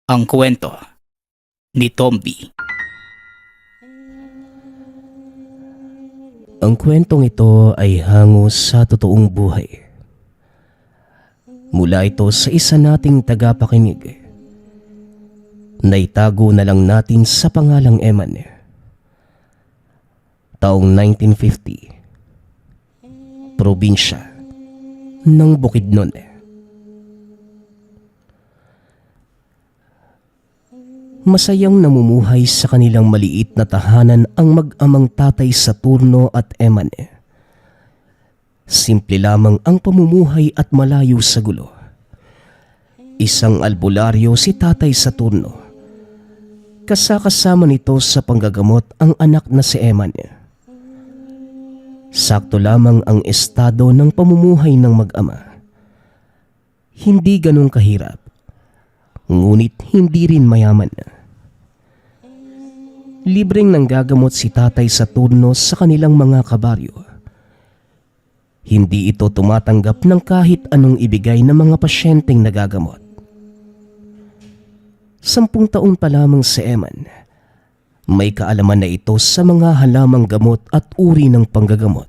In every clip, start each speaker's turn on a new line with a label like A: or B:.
A: Ang kwento ni Tomby.
B: Ang kwentong ito ay hango sa totoong buhay. Mula ito sa isa nating tagapakinig. Naitago na lang natin sa pangalang Eman. Taong 1950. Probinsya ng Bukidnon. Masayang namumuhay sa kanilang maliit na tahanan ang mag-amang Tatay Saturno at Eman. Simple lamang ang pamumuhay at malayo sa gulo. Isang albularyo si Tatay Saturno. Kasama nito sa panggagamot ang anak na si Eman. Sakto lamang ang estado ng pamumuhay ng mag-ama. Hindi ganong kahirap, ngunit hindi rin mayaman. Libreng nanggagamot si Tatay Saturno sa kanilang mga kabaryo. Hindi ito tumatanggap ng kahit anong ibigay ng mga pasyenteng nagagamot. 10 taon pa lamang si Eman. May kaalaman na ito sa mga halamang gamot at uri ng panggagamot.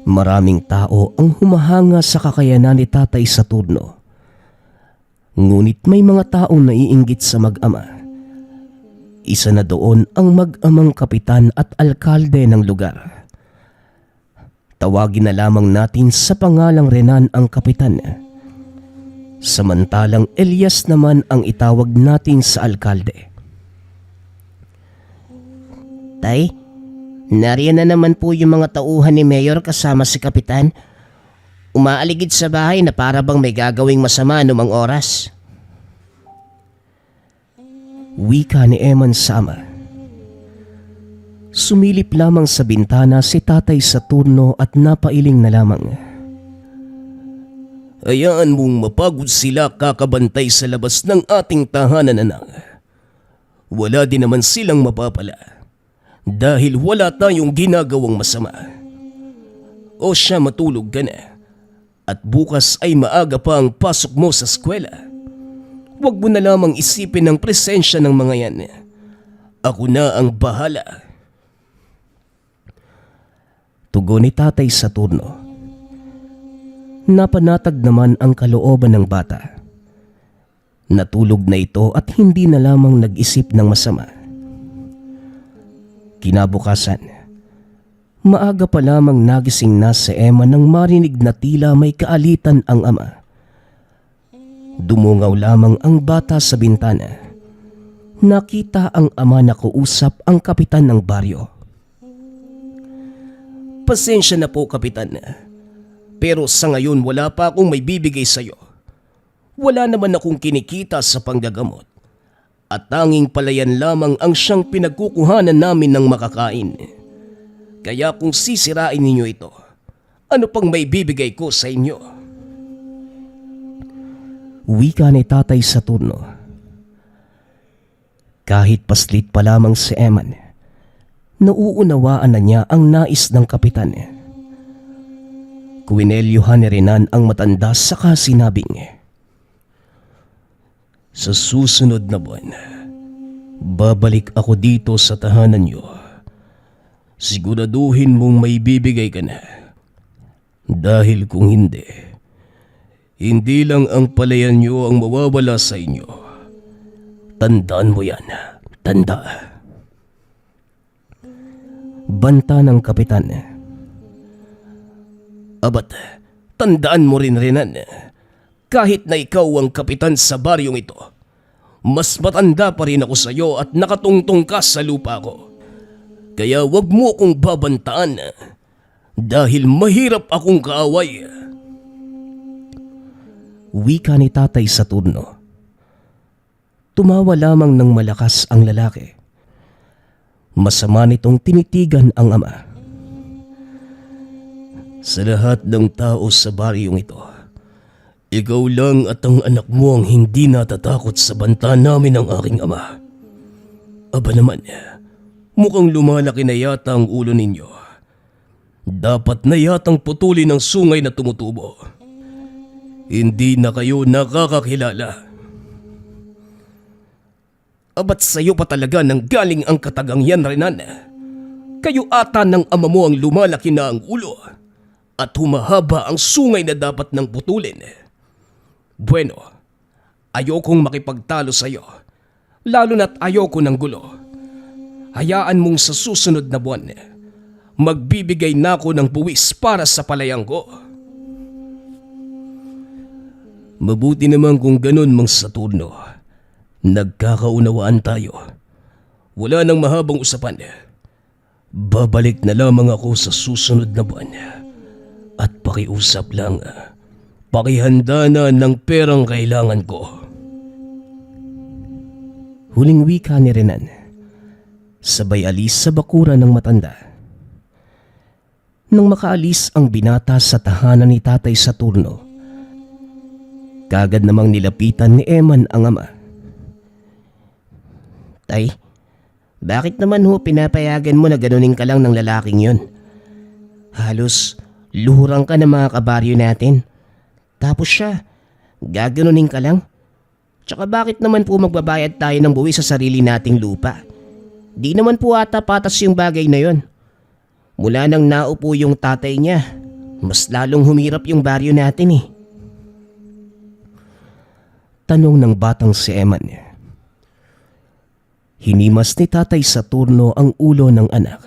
B: Maraming tao ang humahanga sa kakayanan ni Tatay Saturno. Ngunit may mga taong naiinggit sa mag-ama. Isa na doon ang mag-amang kapitan at alkalde ng lugar. Tawagin na lamang natin sa pangalang Renan ang kapitan. Samantalang Elias naman ang itawag natin sa alkalde. Tay, nariyan na naman po yung mga tauhan ni Mayor kasama si kapitan. Umaaligid sa bahay na para bang may gagawing masama anumang oras. Wika ni Eman sa ama. Sumilip lamang sa bintana si Tatay Saturno at napailing na lamang. Hayaan mong mapagod sila kakabantay sa labas ng ating tahanan, anak. Wala din naman silang mapapala dahil wala tayong ginagawang masama. O siya, matulog ka na at bukas ay maaga pa ang pasok mo sa eskwela. Huwag mo na lamang isipin ang presensya ng mga yan. Ako na ang bahala. Tugon ni Tatay Saturno. Napanatag naman ang kalooban ng bata. Natulog na ito at hindi na lamang nag-isip ng masama. Kinabukasan, maaga pa lamang nagising na si Emma nang marinig na tila may kaalitan ang ama. Dumungaw lamang ang bata sa bintana. Nakita ang ama na kausap ang kapitan ng baryo. Pasensya na po, kapitan. Pero sa ngayon wala pa akong may bibigay sa'yo. Wala naman akong kinikita sa panggagamot. At tanging palayan lamang ang siyang pinagkukuhanan namin ng makakain. Kaya kung sisirain ninyo ito, ano pang may bibigay ko sa inyo? Wika ni Tatay Saturno. Kahit paslit pa lamang si Eman, nauunawaan na niya ang nais ng kapitan. Kuinelyohan ni Renan ang matanda saka sinabing, sa susunod na buwan, babalik ako dito sa tahanan niyo. Siguraduhin mong may bibigay ka na. Dahil kung hindi, hindi lang ang palayan niyo ang mawawala sa inyo. Tandaan mo yan, tanda. Banta ng kapitan. Abat, tandaan mo rin, Renan, kahit na ikaw ang kapitan sa baryong ito, mas matanda pa rin ako sa iyo at nakatungtong ka sa lupa ko. Kaya wag mo akong babantaan dahil mahirap akong kaaway. Wika ni Tatay Saturno. Tumawa lamang ng malakas ang lalaki. Masama nitong tinitigan ang ama. Sa lahat ng tao sa baryong ito, ikaw lang at ang anak mo ang hindi natatakot sa banta namin ng aking ama. Aba naman, mukhang lumalaki na yata ang ulo ninyo. Dapat na yatang putulin ang sungay na tumutubo. Hindi na kayo nakakakilala. Abat sa'yo pa talaga nang galing ang katagang yan, Renan. Kayo ata ng ama mo ang lumalaki na ang ulo at humahaba ang sungay na dapat nang putulin. Bueno, ayokong makipagtalo sa'yo, lalo na't ayoko ng gulo. Hayaan mong sa susunod na buwan, magbibigay na ako ng buwis para sa palayang ko. Mabuti naman kung ganun, Mang Saturno. Nagkakaunawaan tayo. Wala nang mahabang usapan. Babalik na lamang ako sa susunod na buwan. At pakiusap lang, pakihanda na ng perang kailangan ko. Huling wika ni Renan, sabay alis sa bakuran ng matanda. Nang makaalis ang binata sa tahanan ni Tatay Saturno, kagad namang nilapitan ni Eman ang ama. Tay, bakit naman ho pinapayagan mo na ganunin ka lang ng lalaking yun? Halos luhurang ka ng mga kabaryo natin. Tapos siya, gaganunin ka lang? Tsaka bakit naman po magbabayad tayo ng buwis sa sarili nating lupa? Di naman po ata patas yung bagay na yon. Mula nang naupo yung tatay niya, mas lalong humirap yung baryo natin eh. Tanong ng batang si Eman. Hinimas ni Tatay Saturno ang ulo ng anak.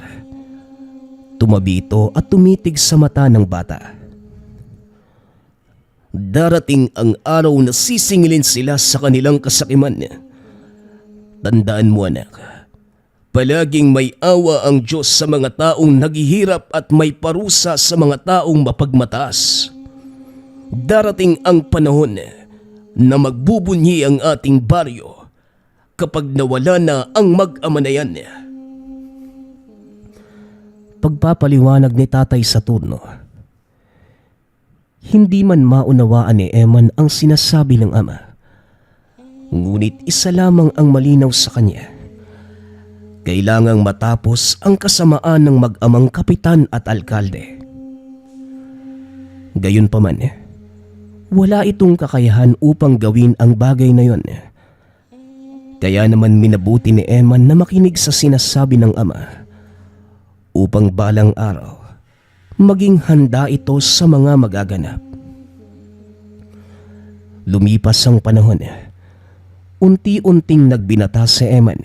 B: Tumabi ito at tumitig sa mata ng bata. Darating ang araw na sisingilin sila sa kanilang kasakiman. Tandaan mo, anak, palaging may awa ang Diyos sa mga taong naghihirap at may parusa sa mga taong mapagmataas. Darating ang panahon na magbubunyi ang ating baryo kapag nawala na ang mag-ama na yan. Pagpapaliwanag ni Tatay Saturno, hindi man maunawaan ni Eman ang sinasabi ng ama. Ngunit isa lamang ang malinaw sa kanya. Kailangang matapos ang kasamaan ng mag-amang kapitan at alkalde. Gayunpaman, wala itong kakayahan upang gawin ang bagay na yon. Kaya naman minabuti ni Eman na makinig sa sinasabi ng ama upang balang araw maging handa ito sa mga magaganap. Lumipas ang panahon, unti-unting nagbinata si Eman.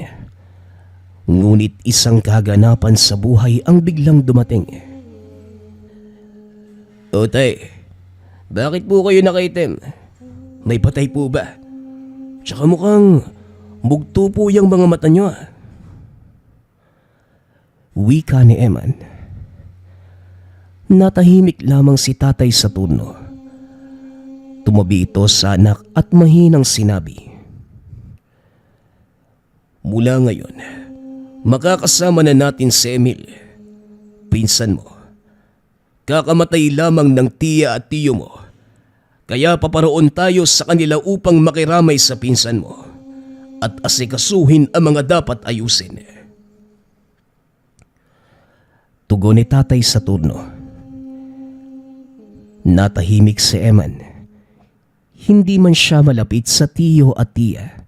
B: Ngunit isang kaganapan sa buhay ang biglang dumating. O tay, bakit po kayo nakaitim? May patay po ba? Tsaka mukhang mugto po yung mga mata nyo. Wika ni Eman. Natahimik lamang si Tatay Saturno. Tumabi ito sa anak at mahinang sinabi, mula ngayon, makakasama na natin si Emil, pinsan mo. Kakamatay lamang ng tiya at tiyo mo, kaya paparoon tayo sa kanila upang makiramay sa pinsan mo at asikasuhin ang mga dapat ayusin. Tugon ni Tatay Saturno. Natahimik si Eman. Hindi man siya malapit sa tiyo at tiya,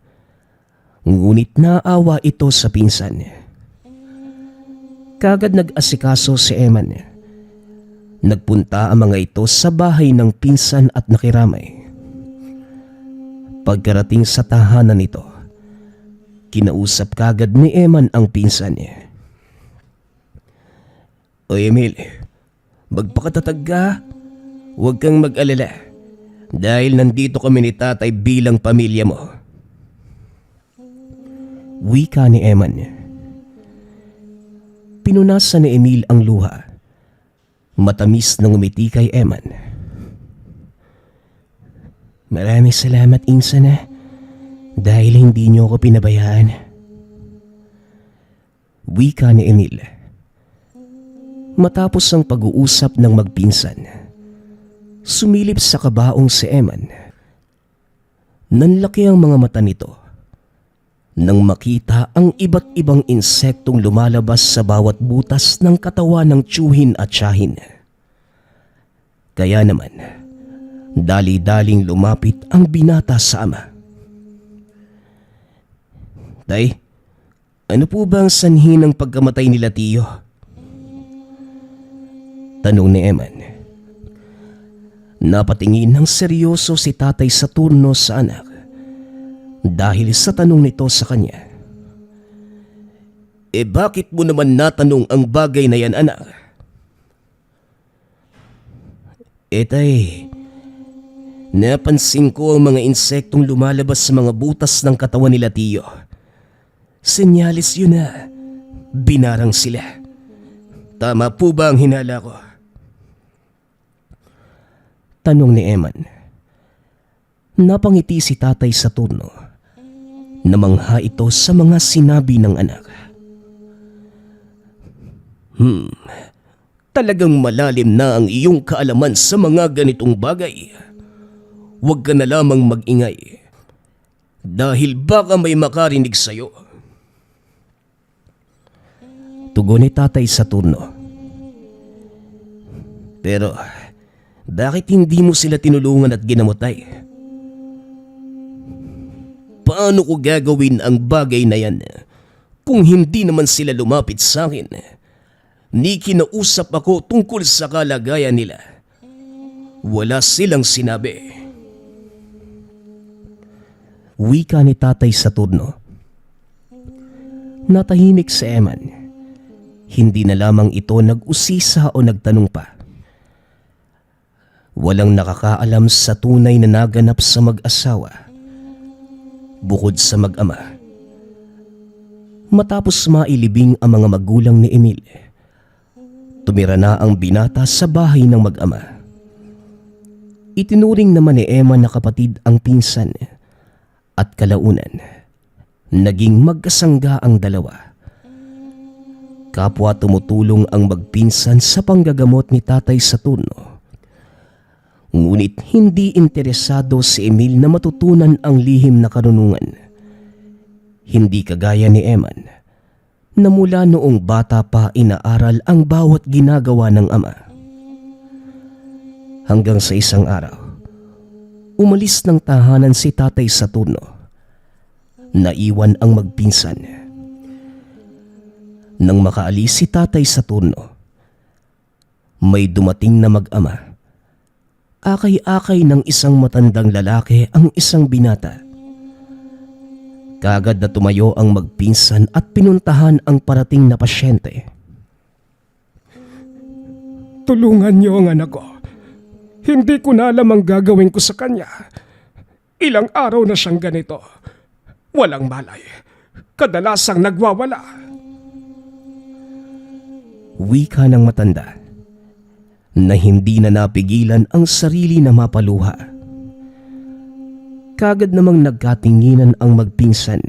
B: ngunit naawa ito sa pinsan. Kagad nag-asikaso si Eman. Nagpunta ang mga ito sa bahay ng pinsan at nakiramay. Pagkarating sa tahanan nito, kinausap kagad ni Eman ang pinsan niya. O Emil, magpakatatag ka. Huwag kang mag-alala dahil nandito kami ni tatay bilang pamilya mo. Wika ni Eman. Pinunasan ni Emil ang luha. Matamis na ngumiti kay Eman. Maraming salamat, Insan, dahil hindi niyo ako pinabayaan. Wika ni Emil. Matapos ang pag-uusap ng magpinsan, sumilip sa kabaong si Eman. Nanlaki ang mga mata nito nang makita ang iba't ibang insektong lumalabas sa bawat butas ng katawan ng tiyuhin at tiyahin. Kaya naman, dali-daling lumapit ang binata sa ama. Tay, ano po ba ang sanhi ng pagkamatay nila Tiyo? Tanong ni Eman. Napatingin ng seryoso si Tatay Saturno sa anak dahil sa tanong nito sa kanya. Bakit mo naman natanong ang bagay na yan, anak? Tay, napansin ko ang mga insektong lumalabas sa mga butas ng katawan nila Tiyo. Senyalis yun na binarang sila. Tama po ba ang hinala ko? Tanong ni Eman. Napangiti si Tatay Saturno. Namangha ito sa mga sinabi ng anak. Talagang malalim na ang iyong kaalaman sa mga ganitong bagay. Huwag ka na lamang mag-ingay dahil baka may makarinig sa'yo. Tugon ni Tatay Saturno. Pero bakit hindi mo sila tinulungan at ginamotay? Paano ko gagawin ang bagay na yan kung hindi naman sila lumapit sa akin? Ni kinausap ako tungkol sa kalagayan nila. Wala silang sinabi. Wika ni Tatay Saturno. Natahimik si Eman. Hindi na lamang ito nag-usisa o nagtanong pa. Walang nakakaalam sa tunay na naganap sa mag-asawa bukod sa mag-ama. Matapos mailibing ang mga magulang ni Emil, tumira na ang binata sa bahay ng mag-ama. Itinuring naman ni Emma na kapatid ang pinsan at kalaunan naging magkasangga ang dalawa. Kapwa tumutulong ang magpinsan sa panggagamot ni Tatay Saturno. Ngunit hindi interesado si Emil na matutunan ang lihim na karunungan. Hindi kagaya ni Eman na mula noong bata pa inaaral ang bawat ginagawa ng ama. Hanggang sa isang araw, umalis ng tahanan si Tatay Saturno. Naiwan ang magpinsan. Nang makaalis si Tatay Saturno, may dumating na mag-ama. Akay-akay ng isang matandang lalaki ang isang binata. Kaagad na tumayo ang magpinsan at pinuntahan ang parating na pasyente.
C: Tulungan niyo ang anak ko. Hindi ko na alam ang gagawin ko sa kanya. Ilang araw na siyang ganito. Walang malay. Kadalasang nagwawala.
B: Wika ng matanda na hindi na napigilan ang sarili na mapaluha. Kagad namang nagkatinginan ang magpinsan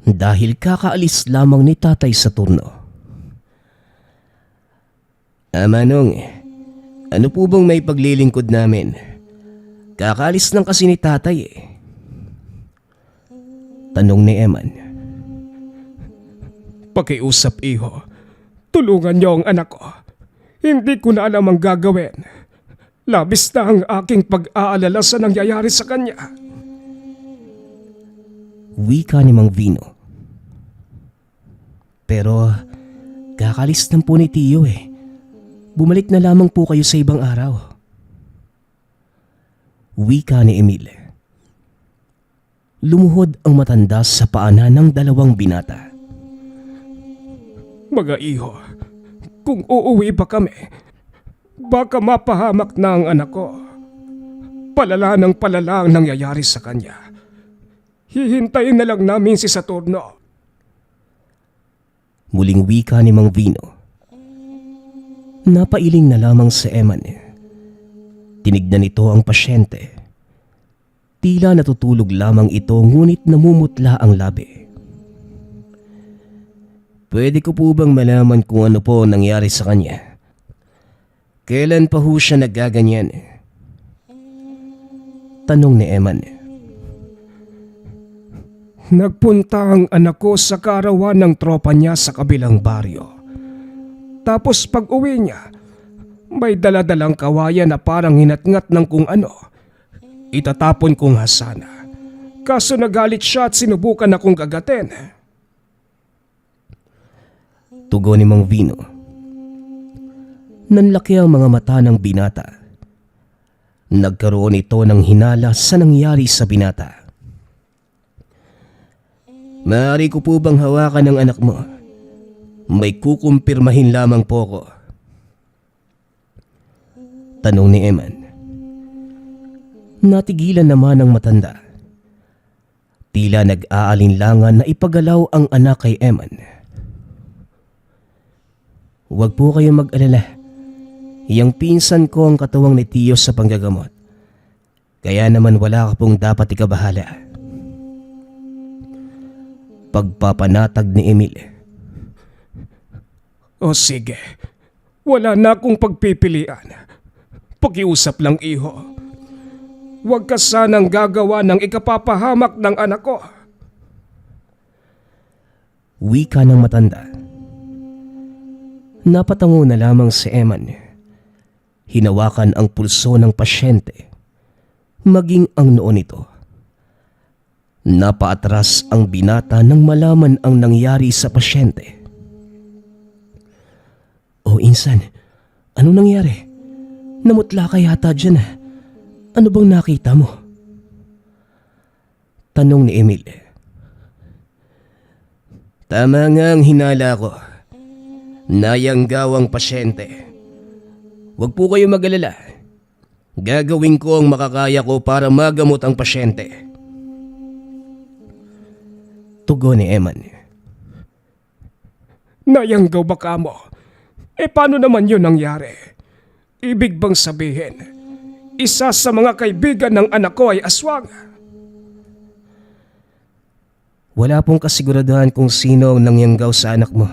B: dahil kakaalis lamang ni Tatay Saturno. Manong, ano po bang may paglilingkod namin? Kakaalis lang kasi ni Tatay Tanong ni Eman.
C: Pakiusap, iho. Tulungan niyo ang anak ko. Hindi ko na alam ang gagawin. Labis na ang aking pag-aalala sa nangyayari sa kanya.
B: Wika ni Mang Vino. Pero kakalis lang po ni Tiyo Bumalik na lamang po kayo sa ibang araw. Wika ni Emil. Lumuhod ang matanda sa paanan ng dalawang binata.
C: Mga iho, kung uuwi pa kami, baka mapahamak na ang anak ko. Palala ng palala ang nangyayari sa kanya. Hihintayin na lang namin si Saturno.
B: Muling wika ni Mang Vino. Napailing na lamang sa Eman. Tinignan nito ang pasyente. Tila natutulog lamang ito ngunit namumutla ang labi. Pwede ko po bang malaman kung ano po nangyari sa kanya? Kailan pa ho siya nagaganyan? Tanong ni Eman.
C: Nagpunta ang anak ko sa karawan ng tropa niya sa kabilang baryo. Tapos pag uwi niya, may daladalang kawayan na parang hinatngat ng kung ano. Itatapon ko nga sana. Kaso nagalit siya at sinubukan akong gagatin.
B: Tugon ni Mang Vino. Nanlaki ang mga mata ng binata. Nagkaroon ito ng hinala sa nangyari sa binata. Maaari ko po bang hawakan ng anak mo? May kukumpirmahin lamang po ko. Tanong ni Eman. Natigilan naman ang matanda. Tila nag-aalinlangan na ipagalaw ang anak kay Eman. Huwag po kayong mag-alala. Iyang pinsan ko ang katuwang ni Tiyo sa panggagamot. Kaya naman wala ka pong dapat ikabahala. Pagpapanatag ni Emil.
C: O sige, wala na akong pagpipilian. Pakiusap lang, iho. Huwag ka sanang gagawa ng ikapapahamak ng anak ko.
B: Wika ng matanda. Napatango na lamang si Eman. Hinawakan ang pulso ng pasyente, maging ang noo nito. Napaatras ang binata nang malaman ang nangyari sa pasyente. O insan, ano nangyari? Namutla ka yata dyan. Ano bang nakita mo? Tanong ni Emil. Tama nga ang hinala ko. Nayanggaw ang pasyente. Huwag po kayo mag-alala. Gagawin ko ang makakaya ko para magamot ang pasyente. Tugon ni Eman.
C: Nayanggaw ba ka mo? Paano naman yun nangyari? Ibig bang sabihin, isa sa mga kaibigan ng anak ko ay aswang?
B: Wala pong kasiguraduhan kung sino ang nangyanggaw sa anak mo.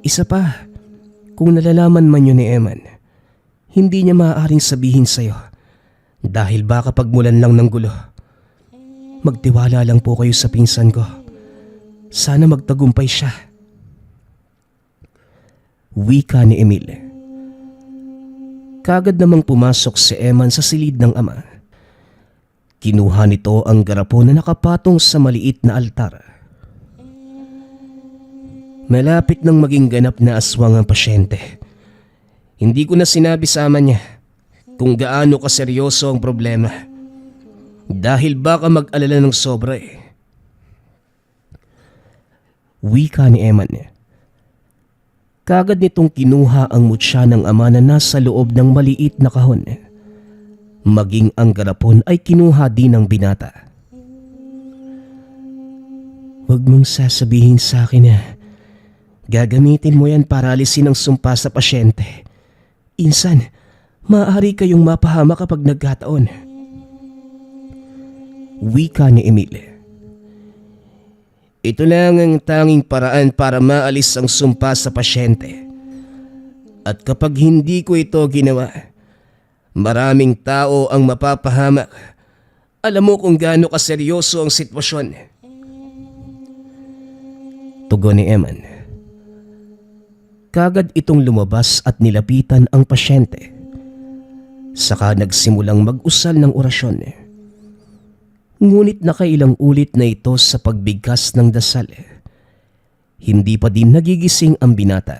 B: Isa pa, kung nalalaman man yun ni Eman, hindi niya maaaring sabihin sa'yo dahil baka pagmulan lang ng gulo. Magtiwala lang po kayo sa pinsan ko. Sana magtagumpay siya. Wika ni Emil. Kagad namang pumasok si Eman sa silid ng ama. Kinuha nito ang garapon na nakapatong sa maliit na altar. Malapit nang maging ganap na aswang ang pasyente. Hindi ko na sinabi sa ama niya kung gaano kaseryoso ang problema. Dahil baka mag-alala ng sobra eh. Wika ni Eman. Kagad nitong kinuha ang mutya ng ama na nasa loob ng maliit na kahon. Maging ang garapon ay kinuha din ng binata. Huwag mong sasabihin sa akin na gagamitin mo yan para alisin ang sumpa sa pasyente. Insan, maaari kayong mapahama kapag nagkataon. Wika ni Emil. Ito lang ang tanging paraan para maalis ang sumpa sa pasyente. At kapag hindi ko ito ginawa, maraming tao ang mapapahamak. Alam mo kung gaano kaseryoso ang sitwasyon. Tugon ni Eman. Kagad itong lumabas at nilapitan ang pasyente. Saka nagsimulang mag-usal ng orasyon. Ngunit nakailang ulit na ito sa pagbigkas ng dasal. Hindi pa din nagigising ang binata.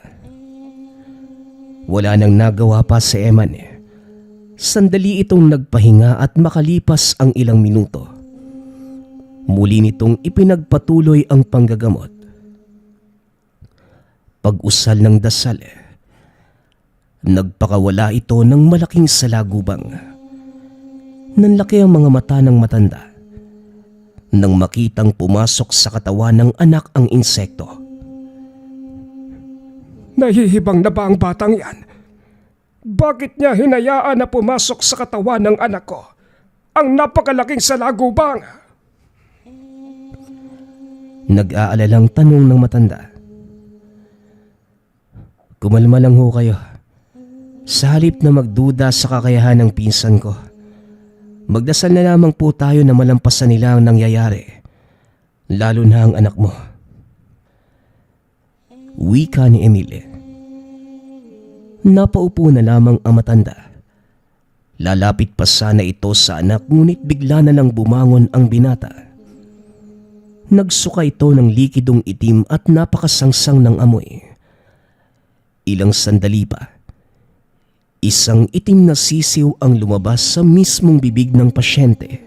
B: Wala nang nagawa pa si Eman. Sandali itong nagpahinga at makalipas ang ilang minuto. Muli nitong ipinagpatuloy ang panggagamot. Pag-usal ng dasal, nagpakawala ito ng malaking salagubang. Nanlaki ang mga mata ng matanda nang makitang pumasok sa katawan ng anak ang insekto.
C: Nahihibang na ba ang batang yan? Bakit niya hinayaan na pumasok sa katawan ng anak ko ang napakalaking salagubang?
B: Nag-aalalang tanong ng matanda. Kumalma lang ho kayo. Sa halip na magduda sa kakayahan ng pinsan ko, magdasal na lamang po tayo na malampasan nila ang nangyayari, lalo na ang anak mo. Wika ni Emil. Napaupo na lamang ang matanda. Lalapit pa sana ito sa anak ngunit bigla na lang bumangon ang binata. Nagsuka ito ng likidong itim at napakasangsang ng amoy. Ilang sandali pa, isang itim na sisiw ang lumabas sa mismong bibig ng pasyente.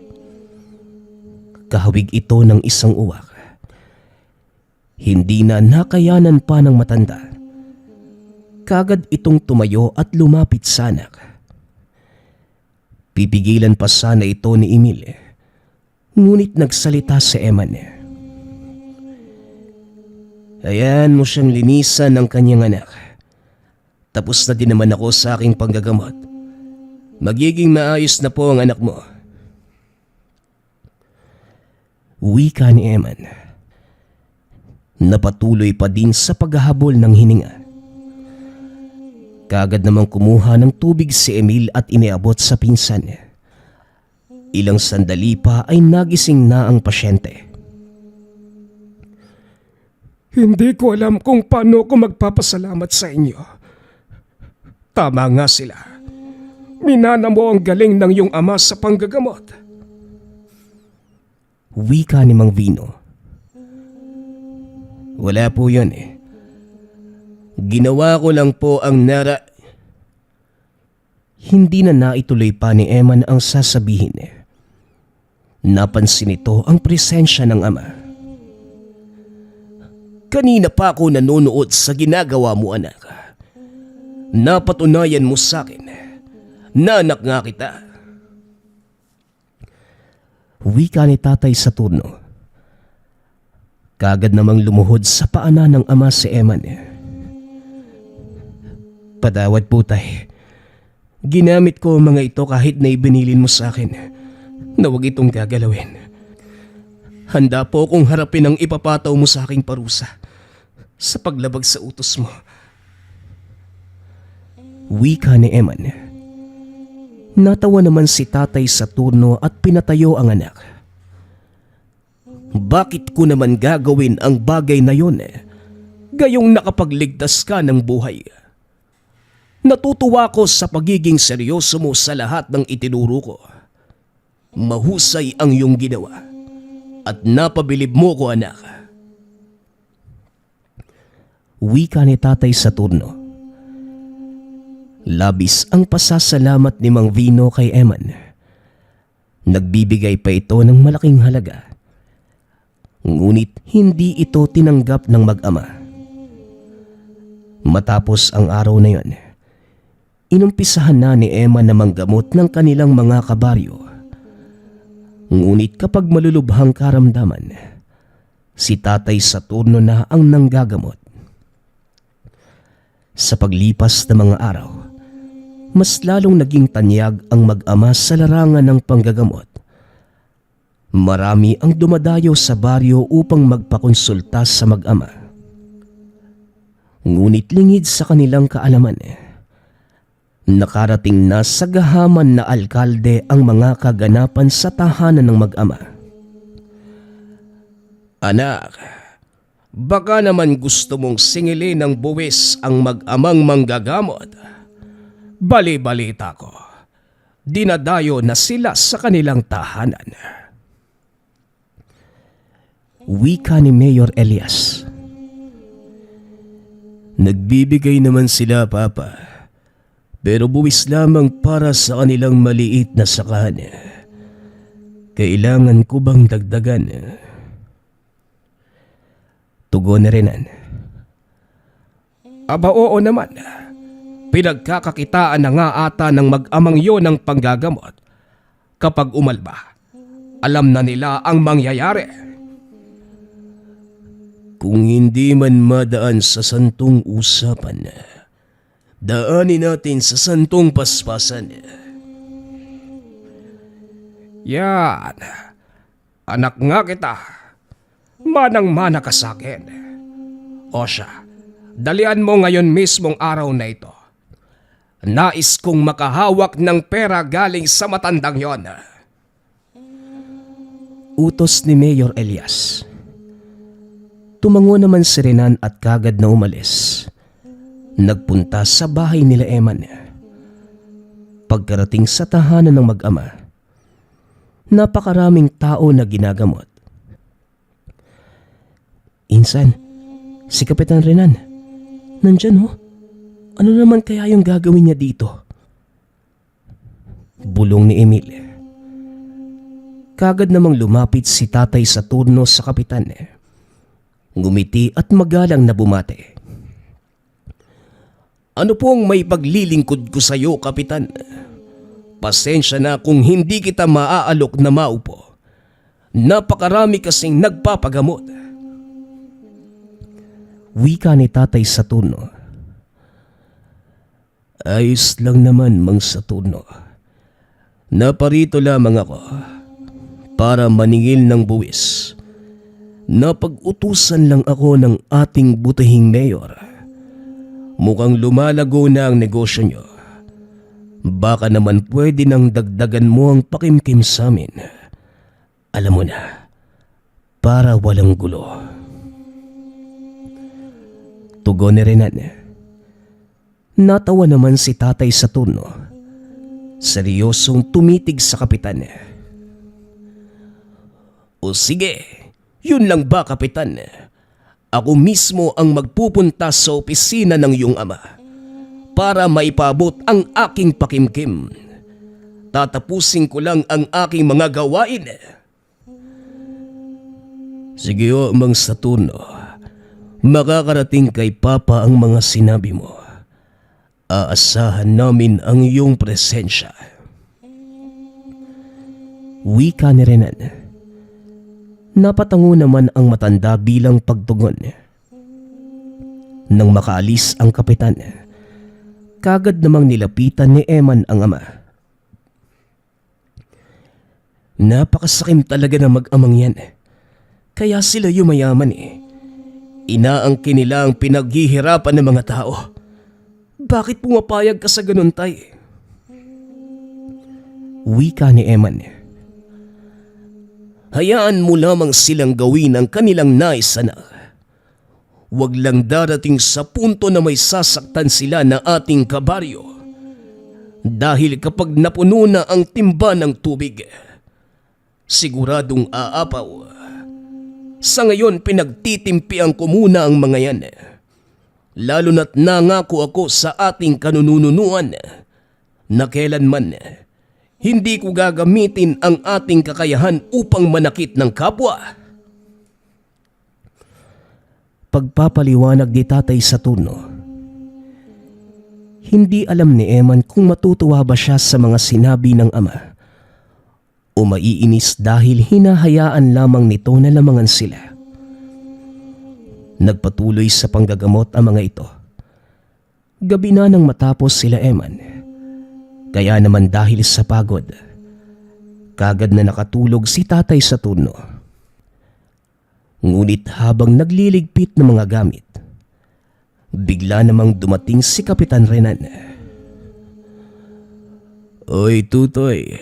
B: Kahawig ito ng isang uwak. Hindi na nakayanan pa ng matanda. Kagad itong tumayo at lumapit sa anak. Pipigilan pa sana ito ni Emil, ngunit nagsalita si Eman. Hayaan mo siyang linisan ng kanyang anak. Tapos na din naman ako sa aking panggagamot. Magiging maayos na po ang anak mo. Wika ni Eman. Napatuloy pa din sa paghahabol ng hininga. Kagad namang kumuha ng tubig si Emil at iniabot sa pinsan. Ilang sandali pa ay nagising na ang pasyente.
C: Hindi ko alam kung paano ko magpapasalamat sa inyo. Tama nga sila. Minana mo ang galing ng iyong ama sa panggagamot.
B: Wika ni Mang Vino. Wala po yun eh. Ginawa ko lang po ang Hindi na naituloy pa ni Eman ang sasabihin. Napansin ito ang presensya ng ama. Kanina pa ako nanonood sa ginagawa mo, anak. Napatunayan mo sa akin na anak nga kita. Wika ni tatay sa turno. Kagad namang lumuhod sa paanan ng ama si Eman. Patawad po tay. Ginamit ko ang mga ito kahit na ibinilin mo sa akin na huwag itong gagalawin. Handa po akong harapin ang ipapataw mo sa aking parusa sa paglabag sa utos mo. Wika ni Eman. Natawa naman si tatay sa turno at pinatayo ang anak. Bakit ko naman gagawin ang bagay na yon gayong nakapagligtas ka ng buhay? Natutuwa ko sa pagiging seryoso mo sa lahat ng itinuro ko. Mahusay ang iyong ginawa at napabilib mo ko, anak. Wika ni tatay sa turno. Labis ang pasasalamat ni Mang Vino kay Eman. Nagbibigay pa ito ng malaking halaga. Ngunit hindi ito tinanggap ng mag-ama. Matapos ang araw na yon, inumpisahan na ni Eman na manggamot ng kanilang mga kabaryo. Ngunit kapag malulubhang karamdaman, si tatay sa turno na ang nanggagamot. Sa paglipas ng mga araw, mas lalong naging tanyag ang mag-ama sa larangan ng panggagamot. Marami ang dumadayo sa baryo upang magpakonsulta sa mag-ama. Ngunit lingid sa kanilang kaalaman, nakarating na sa gahaman na alkalde ang mga kaganapan sa tahanan ng mag-ama. Anak, baka naman gusto mong singilin ng buwis ang mag-amang manggagamot. Bali-balita ko, dinadayo na sila sa kanilang tahanan. Wika ni Mayor Elias. Nagbibigay naman sila, Papa. Pero buwis lamang para sa kanilang maliit na sakahan. Kailangan ko bang dagdagan? Tugon ni Renan.
C: Aba oo naman. Pinagkakakitaan na nga ata ng mag-amang yon ng panggagamot. Kapag umalba, alam na nila ang mangyayari.
B: Kung hindi man madaan sa santong usapan, daanin natin sa santong paspasan.
C: Yan. Anak nga kita. Manang-mana ka sa akin. O siya, dalian mo ngayon mismong araw na ito. Nais kong makahawak ng pera galing sa matandang yon.
B: Utos ni Mayor Elias. Tumango naman si Renan at kagad na umalis. Nagpunta sa bahay nila Eman. Pagkarating sa tahanan ng mag-ama, napakaraming tao na ginagamot. Insan, si Kapitan Renan, nandyan ho. Ano naman kaya yung gagawin niya dito? Bulong ni Emil. Kagad namang lumapit si tatay sa turno sa kapitan. Ngumiti at magalang na bumate. Ano pong may paglilingkod ko sa iyo, kapitan? Pasensya na kung hindi kita maaalok na maupo. Napakarami kasing nagpapagamot. Wika ni tatay sa turno. Ayos lang naman, Mang Saturno. Naparito lamang ako para maningil ng buwis. Napag-utusan lang ako ng ating butihing mayor. Mukhang lumalago na ang negosyo nyo. Baka naman pwede nang dagdagan mo ang pakimkim sa amin. Alam mo na, para walang gulo. Tugon ni Renan. Natawa naman si tatay sa turno. Seryosong tumitig sa kapitan. O sige, yun lang ba, kapitan? Ako mismo ang magpupunta sa opisina ng iyong ama para maipabot ang aking pakimkim. Tatapusin ko lang ang aking mga gawain. Sige o, Mang Saturno. Makakarating kay Papa ang mga sinabi mo. Aasahan namin ang iyong presensya. Wika ni Renan. Napatango naman ang matanda bilang pagtugon. Nang makaalis ang kapitan, kagad namang nilapitan ni Eman ang ama. Napakasakim talaga ng mag-amang yan. Kaya sila yumayaman eh. Inaangkin nila ang pinaghihirapan ng mga tao. Bakit pumapayag ka sa ganun, tay? Wika ni Eman. Hayaan mo lamang silang gawin ang kanilang nais, anak. Huwag lang darating sa punto na may sasaktan sila na ating kabaryo. Dahil kapag napuno na ang timba ng tubig, siguradong aapaw. Sa ngayon pinagtitimpian ko muna ang mga yan. Lalo na't nangako ako sa ating kanununuan na kailanman hindi ko gagamitin ang ating kakayahan upang manakit ng kapwa. Pagpapaliwanag ni tatay sa turno. Hindi alam ni Eman kung matutuwa ba siya sa mga sinabi ng ama o maiinis dahil hinahayaan lamang nito na lamangan sila. Nagpatuloy sa panggagamot ang mga ito. Gabi na nang matapos sila Eman. Kaya naman dahil sa pagod, kagad na nakatulog si tatay sa turno. Ngunit habang nagliligpit ng mga gamit, bigla namang dumating si Kapitan Renan. Oy, Tutoy,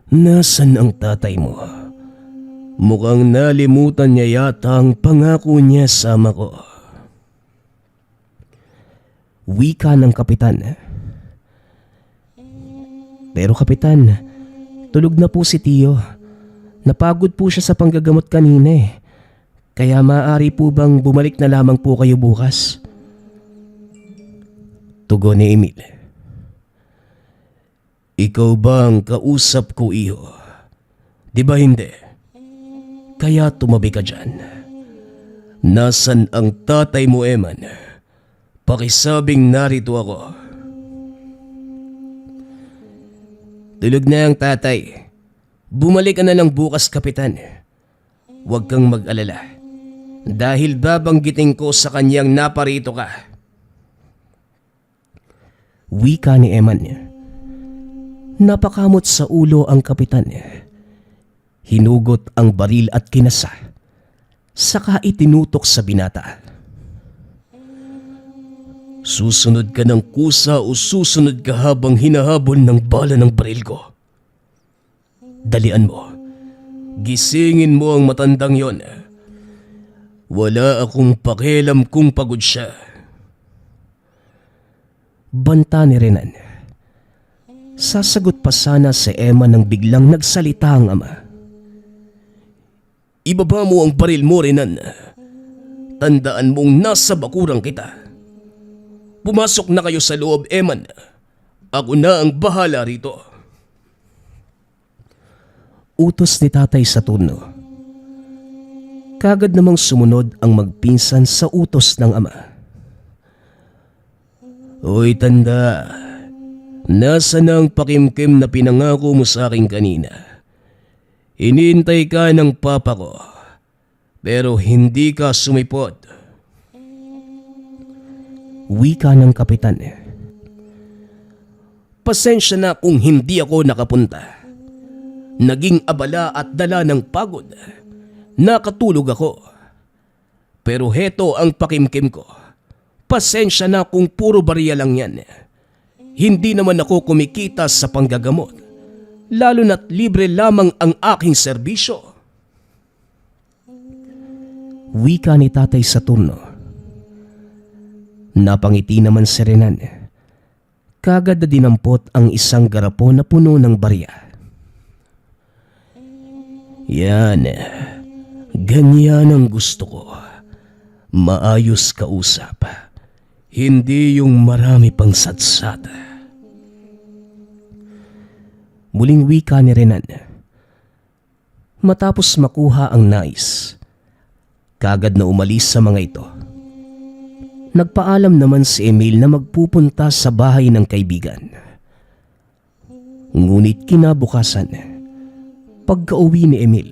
B: nasan ang tatay mo? Mukhang nalimutan niya yata ang pangako niya sa ama ko. Wika ng kapitan. Pero kapitan, tulog na po si Tio. Napagod po siya sa panggagamot kanina eh. Kaya maaari po bang bumalik na lamang po kayo bukas? Tugon ni Emil. Ikaw ba ang kausap ko, iho? Di ba hindi? Kaya tumabi ka dyan. Nasan ang tatay mo, Eman? Pakisabing narito ako. Tulog na ang tatay. Bumalik ka na lang bukas, kapitan. Huwag kang mag-alala. Dahil babanggitin ko sa kanyang naparito ka. Wika ni Eman. Napakamot sa ulo ang kapitan. Hinugot ang baril at kinasa. Saka itinutok sa binata. Susunod ka ng kusa o susunod ka habang hinahabol ng bala ng baril ko? Dalian mo. Gisingin mo ang matandang yon. Wala akong pakialam kung pagod siya. Banta ni Renan. Sasagot pa sana si Emma nang biglang nagsalita ang ama. Ibaba mo ang baril mo, Renan. Tandaan mong nasa bakurang kita. Pumasok na kayo sa loob, Eman. Ako na ang bahala rito. Utos ni tatay sa turno. Kagad namang sumunod ang magpinsan sa utos ng ama. Hoy tanda, nasa na ang pakimkim na pinangako mo sa akin kanina? Hinihintay ka ng papa ko, pero hindi ka sumipot. Wika ng kapitan. Pasensya na kung hindi ako nakapunta. Naging abala at dala ng pagod. Nakatulog ako. Pero heto ang pakimkim ko. Pasensya na kung puro barya lang yan. Hindi naman ako kumikita sa panggagamot. Lalo na't libre lamang ang aking serbisyo. Wika ni tatay sa turno. Napangiti naman si Renan. Kagad na dinampot ang isang garapo na puno ng barya. Yan. Ganyan ang gusto ko. Maayos kausap. Hindi yung marami pang satsat. Muling wika ni Renan. Matapos makuha ang nais, kagad na umalis sa mga ito. Nagpaalam naman si Emil na magpupunta sa bahay ng kaibigan. Ngunit kinabukasan, pagka-uwi ni Emil,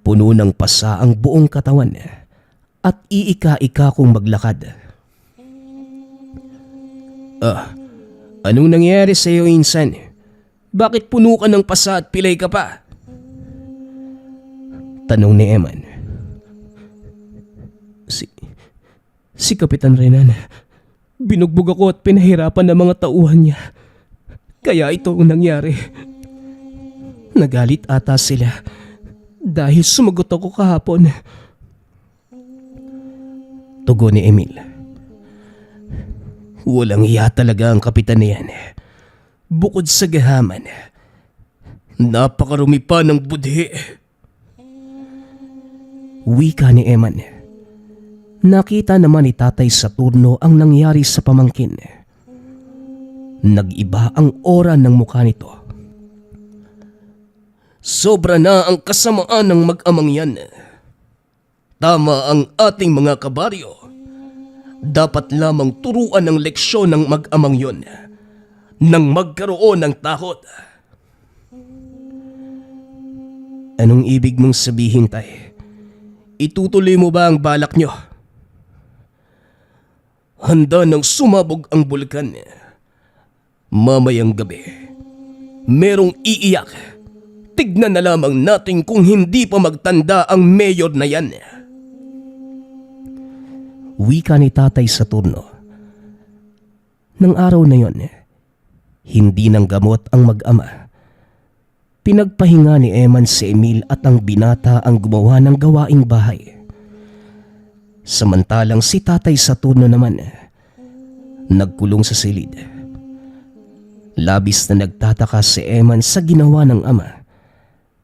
B: puno ng pasa ang buong katawan at iika-ika kong maglakad. Anong nangyari sa iyo, Insan? Bakit puno ka ng pasa at pilay ka pa? Tanong ni Eman. Si Kapitan Renan, binugbog ako at pinahirapan ng mga tauhan niya. Kaya ito ang nangyari. Nagalit ata sila dahil sumagot ako kahapon. Tugon ni Emil. Walang iya talaga ang kapitan na yan. Bukod sa gahaman, napakarumi pa ng budhi. Wika ni Eman. Nakita naman ni tatay sa turno ang nangyari sa pamangkin. Nag-iba ang aura ng mukha nito. Sobra na ang kasamaan ng mag-amang yan. Tama ang ating mga kabaryo. Dapat lamang turuan ng leksyon ng mag-amang yon nang magkaroon ng takot. Anong ibig mong sabihin, tay? Itutuloy mo ba ang balak nyo? Handa nang sumabog ang bulkan. Mamayang gabi, merong iiyak. Tignan na lamang natin kung hindi pa magtanda ang mayor na yan. Wika ni tatay sa turno. Nang araw na yon, hindi nang gamot ang mag-ama. Pinagpahinga ni Eman si Emil at ang binata ang gumawa ng gawaing bahay. Samantalang si tatay sa turno naman, nagkulong sa silid. Labis na nagtataka si Eman sa ginawa ng ama,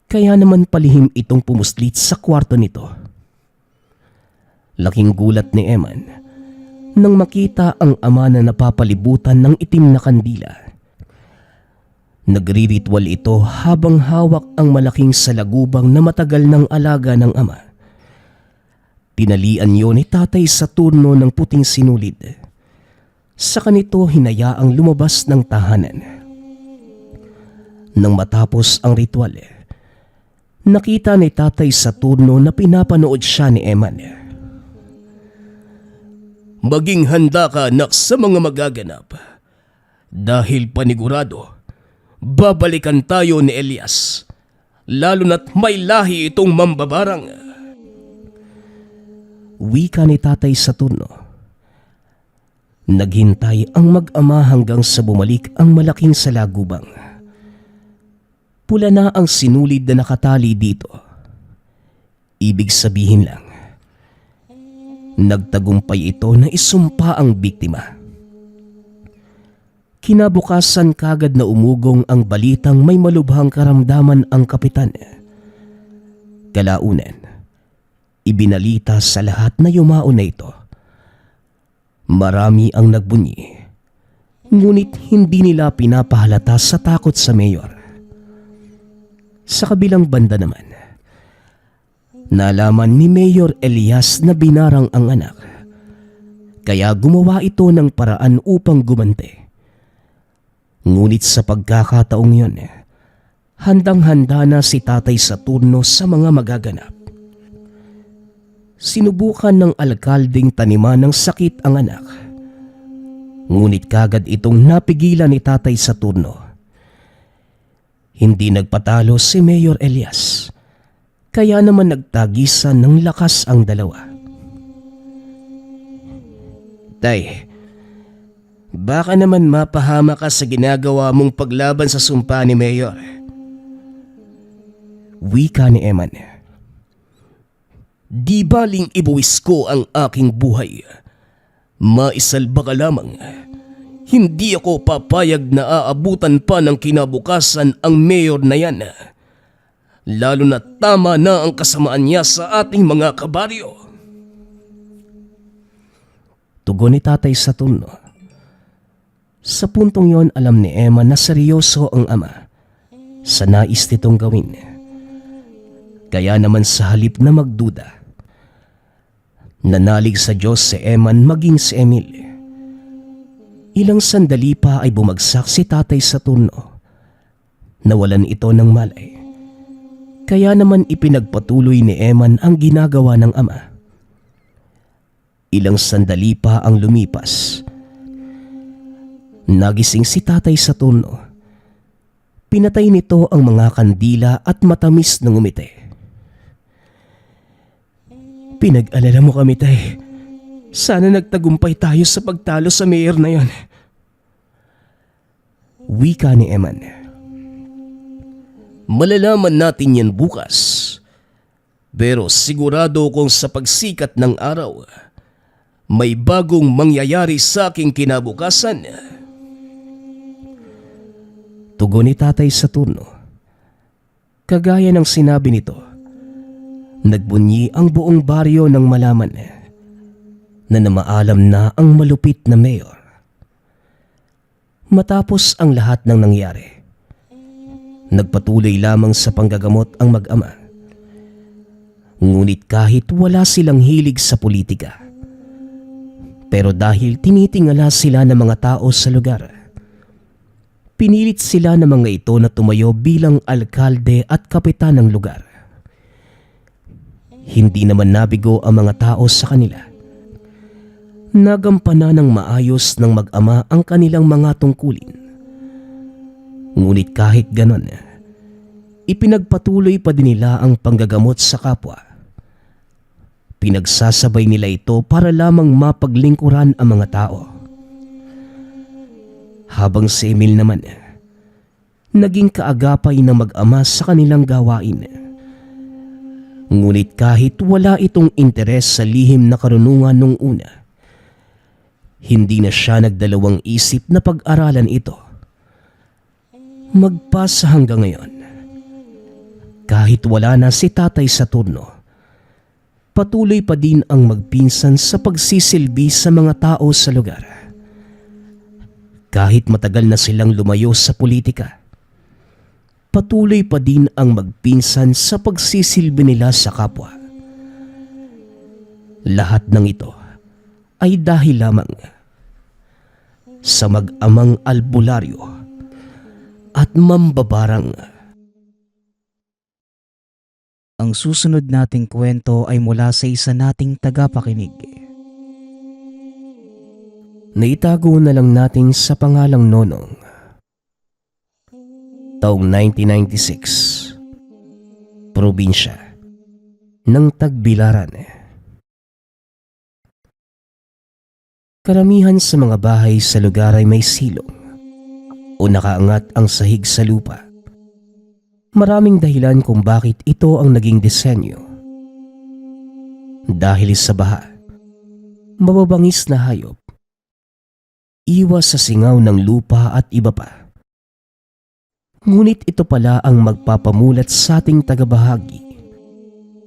B: kaya naman palihim itong pumuslit sa kwarto nito. Laking gulat ni Eman nang makita ang ama na napapalibutan ng itim na kandila. Nagriritual ito habang hawak ang malaking salagubang na matagal ng alaga ng ama. Pinalian niyo ni tatay sa turno ng puting sinulid. Sa kanito hinayaang lumabas ng tahanan. Nang matapos ang ritual, nakita ni tatay sa turno na pinapanood siya ni Eman. Maging handa ka, anak, sa mga magaganap. Dahil panigurado, babalikan tayo ni Elias. Lalo na't may lahi itong mambabarang. Wika ni tatay sa turno. Naghintay ang mag-ama hanggang sa bumalik ang malaking salagubang. Pula na ang sinulid na nakatali dito. Ibig sabihin lang, nagtagumpay ito na isumpa ang biktima. Kinabukasan kagad na umugong ang balitang may malubhang karamdaman ang kapitan. Kalaunan, ibinalita sa lahat na yumao na ito. Marami ang nagbunyi, ngunit hindi nila pinapahalata sa takot sa mayor. Sa kabilang banda naman, nalaman ni Mayor Elias na binarang ang anak, kaya gumawa ito ng paraan upang gumante. Ngunit sa pagkakataong yun, handang-handa na si Tatay Saturno sa mga magaganap. Sinubukan ng alkaldeng taniman ng sakit ang anak, ngunit kagad itong napigilan ni Tatay Saturno. Hindi nagpatalo si Mayor Elias, kaya naman nagtagisan ng lakas ang dalawa. Tay, baka naman mapahama ka sa ginagawa mong paglaban sa sumpa ni Mayor. Wika ni Eman. Di baling ibuwis ko ang aking buhay. Maisalba ka lamang. Hindi ako papayag na aabutan pa ng kinabukasan ang mayor na yan. Lalo na tama na ang kasamaan niya sa ating mga kabaryo. Tugon ni Tatay Saturno. Sa puntong yon, alam ni Emma na seryoso ang ama sa nais nitong gawin. Kaya naman sa halip na magduda, nanalig sa Diyos si Eman maging si Emil. Ilang sandali pa ay bumagsak si Tatay Saturno. Nawalan ito ng malay. Kaya naman ipinagpatuloy ni Eman ang ginagawa ng ama. Ilang sandali pa ang lumipas. Nagising si Tatay Saturno. Pinatay nito ang mga kandila at matamis na ngumiti. Pinag-alala mo kami, Tay. Sana nagtagumpay tayo sa pagtalo sa mayor na yon. Wika ni Eman. Malalaman natin yan bukas. Pero sigurado kong sa pagsikat ng araw, may bagong mangyayari sa aking kinabukasan. Tugon ni Tatay Saturno. Kagaya ng sinabi nito, nagbunyi ang buong baryo nang malaman na namaalam na ang malupit na mayor. Matapos ang lahat ng nangyari, nagpatuloy lamang sa panggagamot ang mag-ama. Ngunit kahit wala silang hilig sa politika, pero dahil tinitingala sila ng mga tao sa lugar, pinilit sila ng mga ito na tumayo bilang alkalde at kapitan ng lugar. Hindi naman nabigo ang mga tao sa kanila. Nagampanan ng maayos ng mag-ama ang kanilang mga tungkulin. Ngunit kahit ganon, ipinagpatuloy pa din nila ang panggagamot sa kapwa. Pinagsasabay nila ito para lamang mapaglingkuran ang mga tao. Habang si Emil naman, naging kaagapay ng mag-ama sa kanilang gawain. Ngunit kahit wala itong interes sa lihim na karunungan nung una, hindi na siya nagdalawang isip na pag-aralan ito. Magpasa hanggang ngayon, kahit wala na si Tatay Saturno, patuloy pa din ang magpinsan sa pagsisilbi sa mga tao sa lugar. Kahit matagal na silang lumayo sa politika, patuloy pa din ang magpinsan sa pagsisilbi nila sa kapwa. Lahat ng ito ay dahil lamang sa mag-amang albularyo at mambabarang.
A: Ang susunod nating kwento ay mula sa isa nating tagapakinig.
B: Naitago na lang natin sa pangalang Nonong. Taong 1996, probinsya ng Tagbilaran. Karamihan sa mga bahay sa lugar ay may silong o nakaangat ang sahig sa lupa. Maraming dahilan kung bakit ito ang naging disenyo. Dahil sa baha, mababangis na hayop, iwas sa singaw ng lupa at iba pa. Ngunit ito pala ang magpapamulat sa ating tagabahagi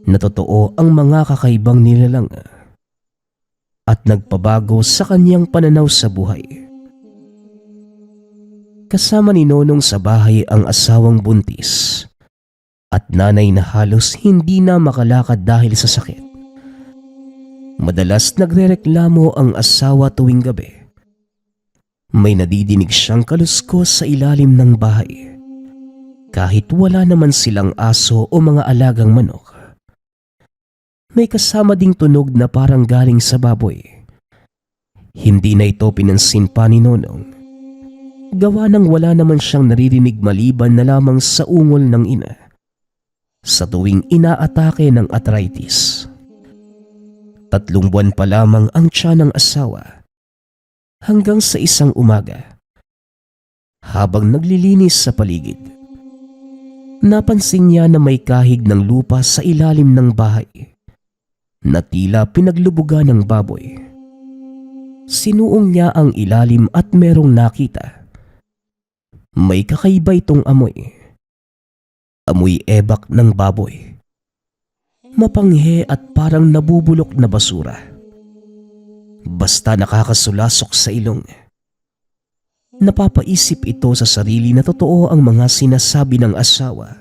B: na totoo ang mga kakaibang nilalang at nagpabago sa kanyang pananaw sa buhay. Kasama ni Nonong sa bahay ang asawang buntis at nanay na halos hindi na makalakad dahil sa sakit. Madalas nagrereklamo ang asawa tuwing gabi. May nadidinig siyang kaluskos sa ilalim ng bahay. Kahit wala naman silang aso o mga alagang manok. May kasama ding tunog na parang galing sa baboy. Hindi na ito pinansin pa ni Nonong. Gawa nang wala naman siyang naririnig maliban na lamang sa ungol ng ina sa tuwing inaatake ng arthritis. 3 buwan pa lamang ang tiyan ng asawa hanggang sa isang umaga. Habang naglilinis sa paligid, napansin niya na may kahig ng lupa sa ilalim ng bahay na tila pinaglubugan ng baboy. Sinuong niya ang ilalim at merong nakita. May kakaiba itong amoy. Amoy ebak ng baboy. Mapanghe at parang nabubulok na basura. Basta nakakasulasok sa ilong. Napapaisip ito sa sarili na totoo ang mga sinasabi ng asawa.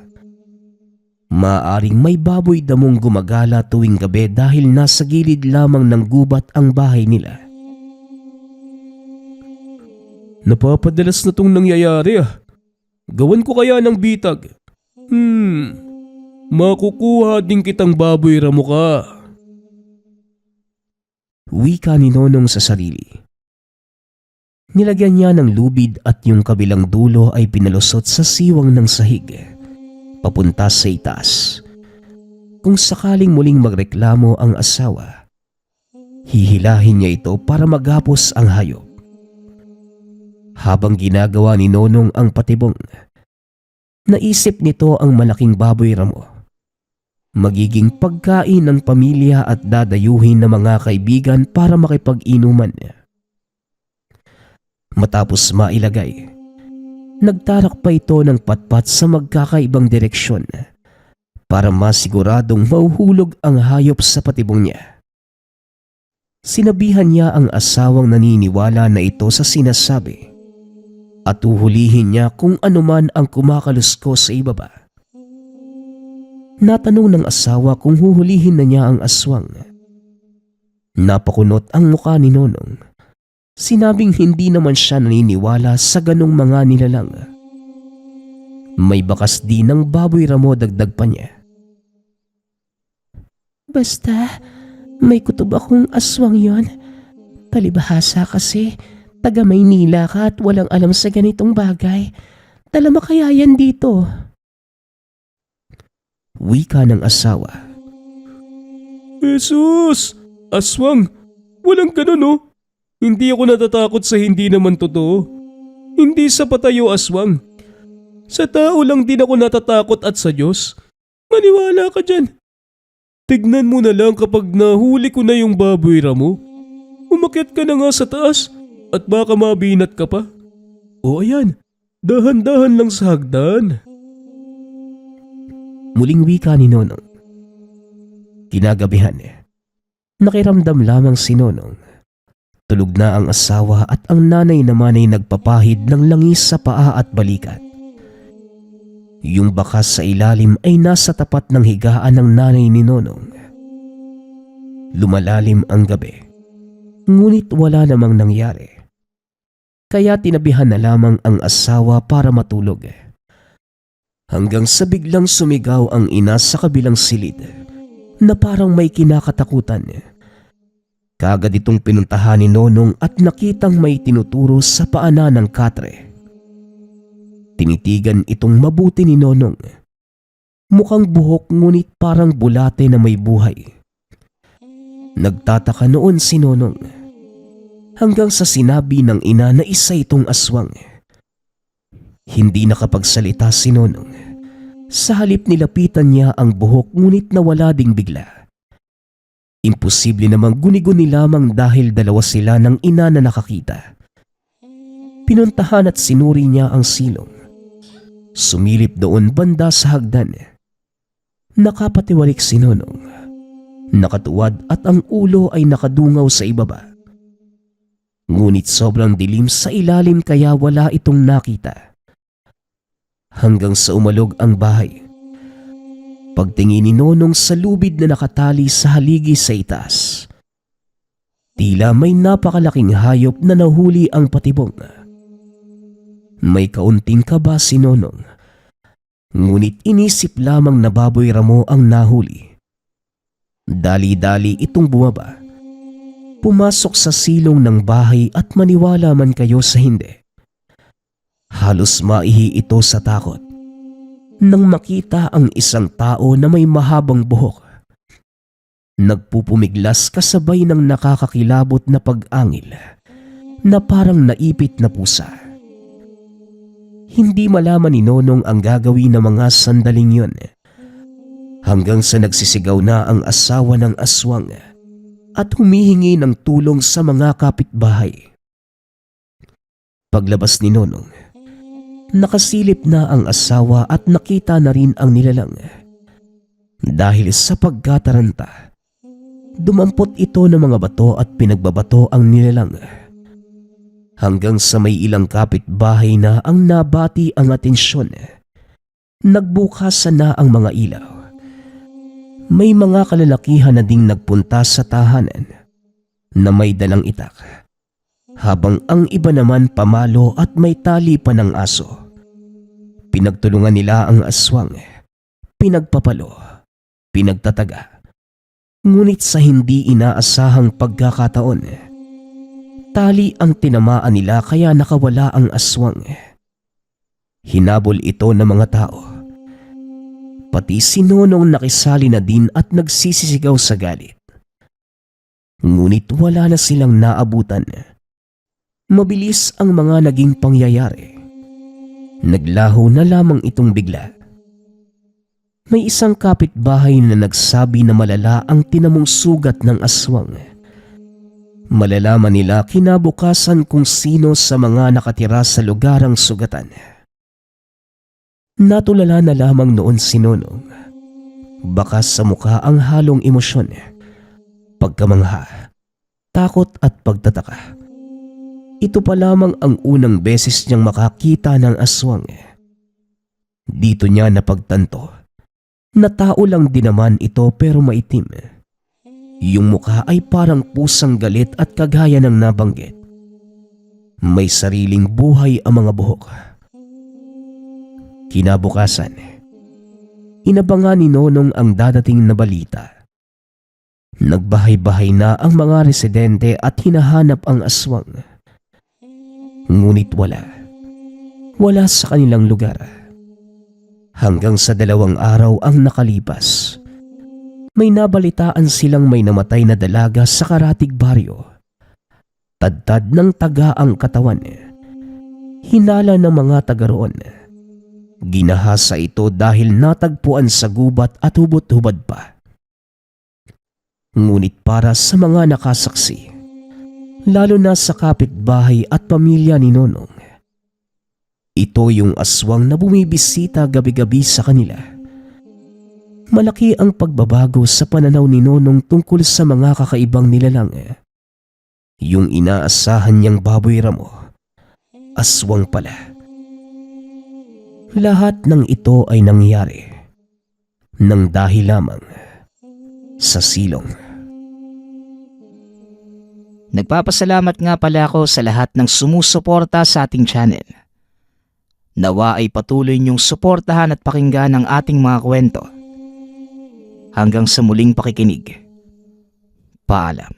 B: Maaaring may baboy damong gumagala tuwing gabi dahil nasa gilid lamang ng gubat ang bahay nila. Napapadalas na tong nangyayari Gawan ko kaya ng bitag. Makukuha din kitang baboy ramo ka. Wika ni Nonong sa sarili. Nilagyan niya ng lubid at yung kabilang dulo ay pinalusot sa siwang ng sahig, papunta sa itaas. Kung sakaling muling magreklamo ang asawa, hihilahin niya ito para maghapos ang hayop. Habang ginagawa ni Nonong ang patibong, naisip nito ang malaking baboy ramo. Magiging pagkain ng pamilya at dadayuhin ng mga kaibigan para makipag-inuman. Matapos mailagay, nagtarak pa ito ng patpat sa magkakaibang direksyon para masiguradong mauhulog ang hayop sa patibong niya. Sinabihan niya ang asawang naniniwala na ito sa sinasabi at uhulihin niya kung anuman ang kumakalusko sa ibaba. Natanong ng asawa kung huhulihin na niya ang aswang. Napakunot ang mukha ni Nonong. Sinabing hindi naman siya naniniwala sa ganong mga nilalang. May bakas din ng baboy ramo, dagdag pa niya.
D: Basta may kutob akong aswang yon. Palibhasa kasi taga Maynila ka at walang alam sa ganitong bagay. Dala mo kaya yan dito?
B: Wika ng asawa.
C: Jesus! Aswang! Walang ganun Hindi ako natatakot sa hindi naman totoo. Hindi sa patayo aswang. Sa tao lang din ako natatakot at sa Diyos. Maniwala ka dyan. Tignan mo na lang kapag nahuli ko na yung baboy ramo. Umakyat ka na nga sa taas at baka mabinat ka pa. O ayan, dahan-dahan lang sa hagdan.
B: Muling wika ni Nonong. Kinagabihan, nakiramdam lamang si Nonong. Tulog na ang asawa at ang nanay naman ay nagpapahid ng langis sa paa at balikat. Yung bakas sa ilalim ay nasa tapat ng higaan ng nanay ni Nonong. Lumalalim ang gabi, ngunit wala namang nangyari. Kaya tinabihan na lamang ang asawa para matulog. Hanggang sa biglang sumigaw ang ina sa kabilang silid na parang may kinakatakutan. Kagad itong pinuntahan ni Nonong at nakitang may tinuturo sa paanan ng katre. Tinitigan itong mabuti ni Nonong. Mukhang buhok ngunit parang bulate na may buhay. Nagtataka noon si Nonong hanggang sa sinabi ng ina na isa itong aswang. Hindi nakapagsalita si Nonong. Sa halip nilapitan niya ang buhok ngunit nawala ding bigla. Imposible namang guni-guni lamang dahil dalawa sila ng ina na nakakita.
D: Pinuntahan at sinuri niya ang silong. Sumilip doon banda sa hagdan. Nakapatiwalik si Nonong. Nakatuwad at ang ulo ay nakadungaw sa ibaba. Ngunit sobrang dilim sa ilalim kaya wala itong nakita. Hanggang sa umalog ang bahay. Pagtingin ni Nonong sa lubid na nakatali sa haligi sa itaas. Tila may napakalaking hayop na nahuli ang patibong. May kaunting kaba si Nonong. Ngunit inisip lamang na baboy ramo ang nahuli. Dali-dali itong bumaba. Pumasok sa silong ng bahay at maniwala man kayo sa hindi. Halos maihi ito sa takot. Nang makita ang isang tao na may mahabang buhok. Nagpupumiglas kasabay ng nakakakilabot na pag-angil na parang naipit na pusa. Hindi malaman ni Nonong ang gagawin ng mga sandaling yun. Hanggang sa nagsisigaw na ang asawa ng aswang at humihingi ng tulong sa mga kapitbahay. Paglabas ni Nonong, nakasilip na ang asawa at nakita na rin ang nilalang. Dahil sa pagkataranta, dumampot ito ng mga bato at pinagbabato ang nilalang. Hanggang sa may ilang kapitbahay na ang nabati ang atensyon. Nagbukasan na ang mga ilaw. May mga kalalakihan na ding nagpunta sa tahanan na may dalang itak. Habang ang iba naman pamalo at may tali pa ng aso. Pinagtulungan nila ang aswang, pinagpapalo, pinagtataga. Ngunit sa hindi inaasahang pagkakataon, tali ang tinamaan nila kaya nakawala ang aswang. Hinabol ito ng mga tao. Pati si Nonong nakisali na din at nagsisisigaw sa galit. Ngunit wala na silang naabutan. Mabilis ang mga naging pangyayari. Naglaho na lamang itong bigla. May isang kapitbahay na nagsabi na malala ang tinamong sugat ng aswang. Malalaman nila kinabukasan kung sino sa mga nakatira sa lugarang sugatan. Natulala na lamang noon si Nonong. Baka sa mukha ang halong emosyon, pagkamangha, takot at pagtataka. Ito pa lamang ang unang beses niyang makakita ng aswang. Dito niya napagtanto na tao lang din naman ito pero maitim. Yung mukha ay parang pusang galit at kagaya ng nabanggit. May sariling buhay ang mga buhok. Kinabukasan, inabangan ni Nonong ang dadating na balita. Nagbahay-bahay na ang mga residente at hinahanap ang aswang. Ngunit wala sa kanilang lugar. Hanggang sa 2 araw ang nakalipas, may nabalitaan silang may namatay na dalaga sa karatig baryo. Tadtad ng taga ang katawan. Hinala ng mga taga roon. Ginahasa ito dahil natagpuan sa gubat at hubot-hubad pa. Ngunit para sa mga nakasaksi, lalo na sa kapitbahay at pamilya ni Nonong, ito yung aswang na bumibisita gabi-gabi sa kanila. Malaki ang pagbabago sa pananaw ni Nonong tungkol sa mga kakaibang nilalang. Yung inaasahan niyang baboy ramo, aswang pala. Lahat ng ito ay nangyari nang dahil lamang sa silong.
A: Nagpapasalamat nga pala ako sa lahat ng sumusuporta sa ating channel. Nawa ay patuloy niyong suportahan at pakinggan ang ating mga kwento. Hanggang sa muling pakikinig. Paalam.